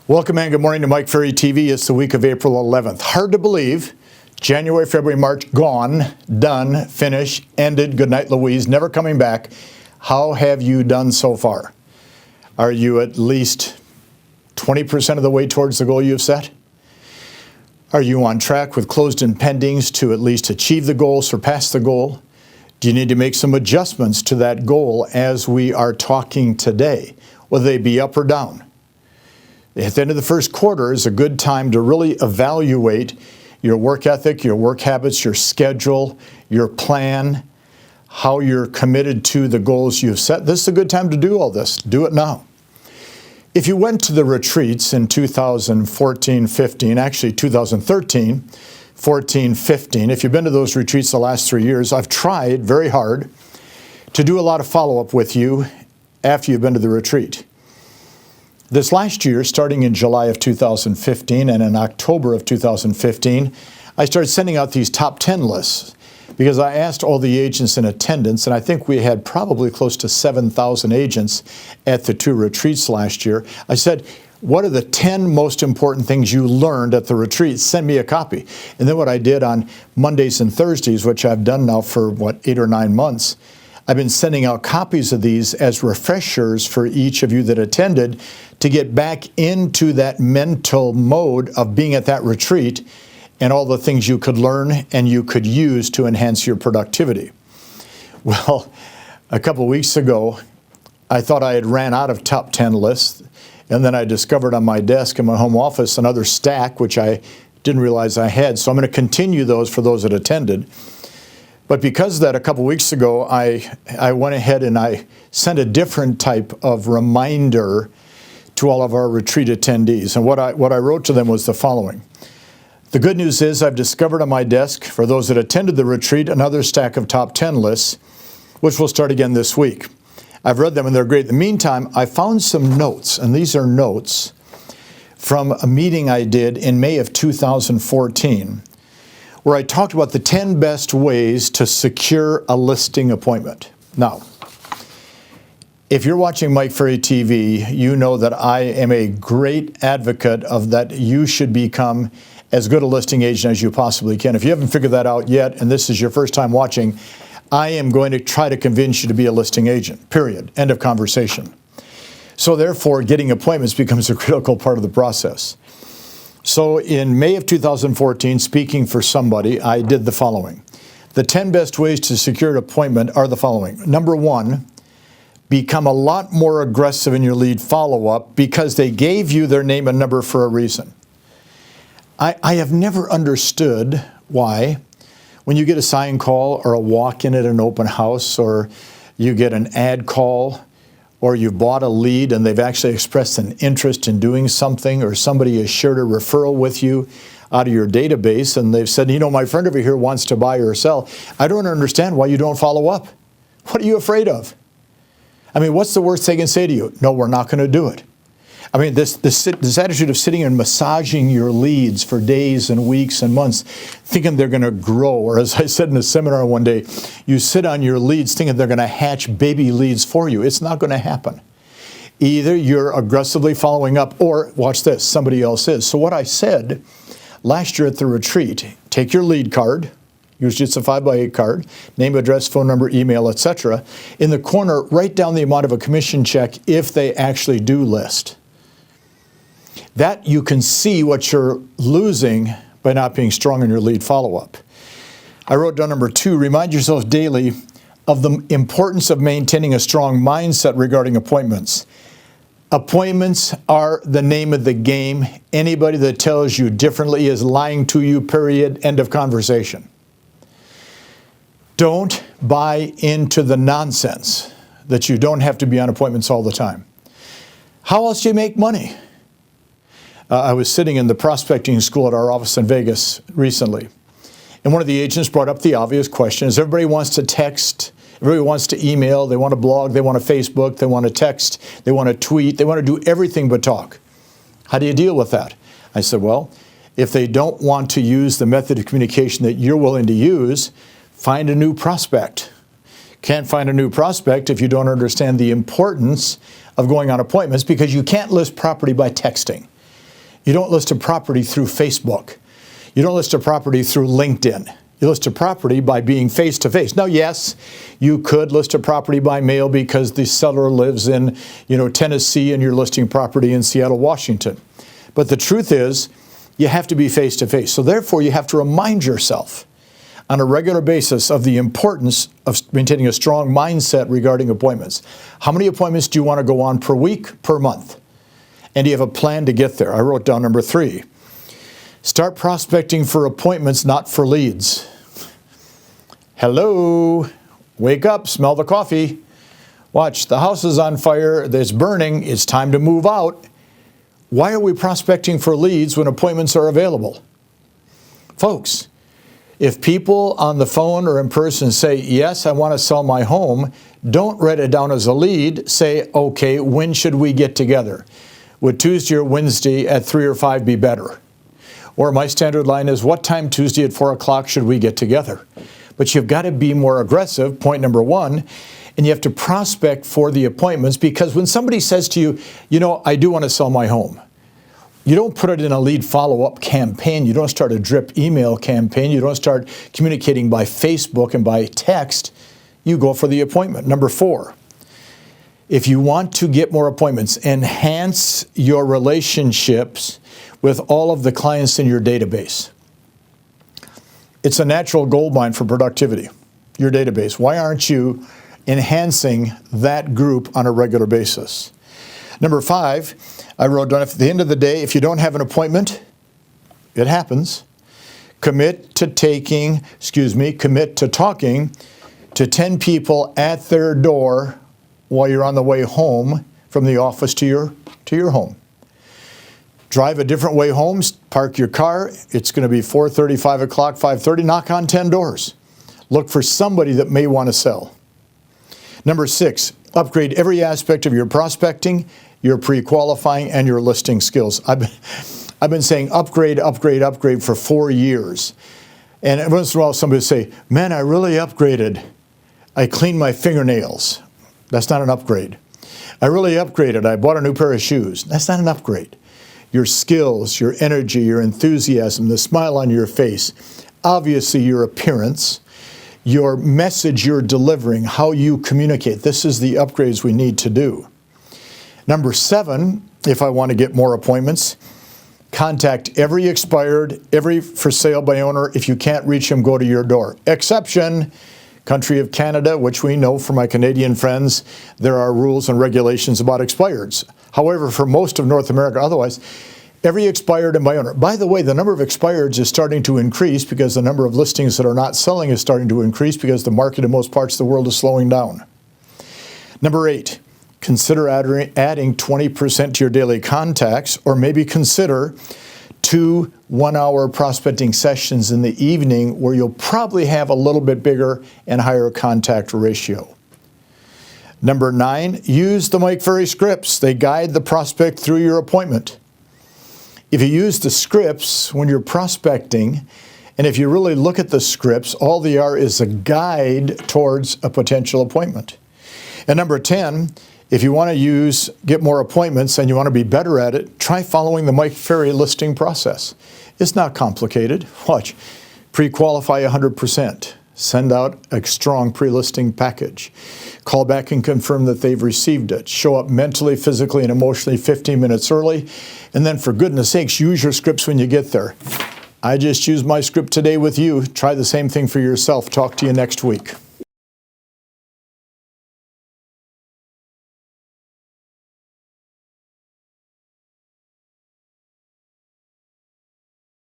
Welcome and good morning to Mike Ferry TV. It's the week of April 11th. Hard to believe. January, February, March, gone, done, finished, ended. Good night, Louise. Never coming back. How have you done so far? Are you at least 20% of the way towards the goal you've set? Are you on track with closed-end pendings to at least achieve the goal, surpass the goal? Do you need to make some adjustments to that goal as we are talking today, whether they be up or down? At the end of the first quarter is a good time to really evaluate your work ethic, your work habits, your schedule, your plan, how you're committed to the goals you've set. This is a good time to do all this. Do it now. If you went to the retreats in 2014, 15, actually 2013, 14, 15, if you've been to those retreats the last 3 years, I've tried very hard to do a lot of follow-up with you after you've been to the retreat. This last year, starting in July of 2015 and in October of 2015, I started sending out these top 10 lists because I asked all the agents in attendance, and I think we had probably close to 7,000 agents at the 2 retreats last year. I said, what are the 10 most important things you learned at the retreat? Send me a copy. And then what I did on Mondays and Thursdays, which I've done now for, 8 or 9 months, I've been sending out copies of these as refreshers for each of you that attended to get back into that mental mode of being at that retreat and all the things you could learn and you could use to enhance your productivity. Well, a couple weeks ago, I thought I had ran out of top 10 lists, and then I discovered on my desk in my home office another stack, which I didn't realize I had. So I'm going to continue those for those that attended. But because of that, a couple weeks ago, I went ahead and I sent a different type of reminder to all of our retreat attendees. And what I wrote to them was the following. The good news is I've discovered on my desk, for those that attended the retreat, another stack of top 10 lists, which will start again this week. I've read them and they're great. In the meantime, I found some notes, and these are notes from a meeting I did in May of 2014, where I talked about the 10 best ways to secure a listing appointment. Now, if you're watching Mike Ferry TV, you know that I am a great advocate of that you should become as good a listing agent as you possibly can. If you haven't figured that out yet, and this is your first time watching, I am going to try to convince you to be a listing agent, period. End of conversation. So therefore, getting appointments becomes a critical part of the process. So in May of 2014, speaking for somebody, I did the following. The 10 best ways to secure an appointment are the following. Number 1, become a lot more aggressive in your lead follow-up because they gave you their name and number for a reason. I have never understood why when you get a sign call or a walk-in at an open house, or you get an ad call, or you've bought a lead and they've actually expressed an interest in doing something, or somebody has shared a referral with you out of your database and they've said, my friend over here wants to buy or sell. I don't understand why you don't follow up. What are you afraid of? What's the worst they can say to you? No, we're not going to do it. This attitude of sitting and massaging your leads for days and weeks and months, thinking they're going to grow, or as I said in a seminar one day, you sit on your leads thinking they're going to hatch baby leads for you. It's not going to happen. Either you're aggressively following up, or, watch this, somebody else is. So what I said last year at the retreat, take your lead card, usually it's a 5x8 card, name, address, phone number, email, etc. In the corner, write down the amount of a commission check if they actually do list. That you can see what you're losing by not being strong in your lead follow-up. I wrote down number 2, remind yourself daily of the importance of maintaining a strong mindset regarding appointments. Appointments are the name of the game. Anybody that tells you differently is lying to you, period, end of conversation. Don't buy into the nonsense that you don't have to be on appointments all the time. How else do you make money? I was sitting in the prospecting school at our office in Vegas recently, and one of the agents brought up the obvious question, is everybody wants to text, everybody wants to email, they want to blog, they want to Facebook, they want to text, they want to tweet, they want to do everything but talk. How do you deal with that? I said, well, if they don't want to use the method of communication that you're willing to use, find a new prospect. Can't find a new prospect if you don't understand the importance of going on appointments, because you can't list property by texting. You don't list a property through Facebook. You don't list a property through LinkedIn. You list a property by being face-to-face. Now, yes, you could list a property by mail because the seller lives in, Tennessee and you're listing property in Seattle, Washington. But the truth is, you have to be face-to-face. So therefore, you have to remind yourself on a regular basis of the importance of maintaining a strong mindset regarding appointments. How many appointments do you want to go on per week, per month? And do you have a plan to get there? I wrote down number 3. Start prospecting for appointments, not for leads. Hello, wake up, smell the coffee. Watch, the house is on fire, it's burning, it's time to move out. Why are we prospecting for leads when appointments are available? Folks, if people on the phone or in person say, yes, I want to sell my home, don't write it down as a lead. Say, okay, when should we get together? Would Tuesday or Wednesday at 3 or 5 be better? Or my standard line is, what time Tuesday at 4 o'clock should we get together? But you've got to be more aggressive, point number 1, and you have to prospect for the appointments, because when somebody says to you, I do want to sell my home, you don't put it in a lead follow-up campaign. You don't start a drip email campaign. You don't start communicating by Facebook and by text. You go for the appointment. Number 4, if you want to get more appointments, enhance your relationships with all of the clients in your database. It's a natural goldmine for productivity, your database. Why aren't you enhancing that group on a regular basis? Number 5, I wrote down, at the end of the day, if you don't have an appointment, it happens, commit to talking to 10 people at their door while you're on the way home from the office to your home. Drive a different way home, park your car. It's going to be 4:30, 5 o'clock, 5:30. Knock on 10 doors. Look for somebody that may want to sell. Number 6, upgrade every aspect of your prospecting, your pre-qualifying, and your listing skills. I've been saying upgrade for 4 years. And every once in a while somebody will say, man, I really upgraded. I cleaned my fingernails. That's not an upgrade. I really upgraded. I bought a new pair of shoes. That's not an upgrade. Your skills, your energy, your enthusiasm, the smile on your face, obviously your appearance, your message you're delivering, how you communicate. This is the upgrades we need to do. Number 7, if I want to get more appointments, contact every expired, every for sale by owner. If you can't reach them, go to your door. Exception, country of Canada, which we know from my Canadian friends, there are rules and regulations about expireds. However, for most of North America, otherwise, every expired and by owner. By the way, the number of expireds is starting to increase because the number of listings that are not selling is starting to increase because the market in most parts of the world is slowing down. Number 8, consider adding 20% to your daily contacts, or maybe consider 2 one-hour prospecting sessions in the evening where you'll probably have a little bit bigger and higher contact ratio. Number 9, use the Mike Ferry scripts. They guide the prospect through your appointment. If you use the scripts when you're prospecting, and if you really look at the scripts, all they are is a guide towards a potential appointment. And number 10, if you want to get more appointments and you want to be better at it, try following the Mike Ferry listing process. It's not complicated. Watch. Pre-qualify 100%. Send out a strong pre-listing package. Call back and confirm that they've received it. Show up mentally, physically, and emotionally 15 minutes early. And then, for goodness sakes, use your scripts when you get there. I just used my script today with you. Try the same thing for yourself. Talk to you next week.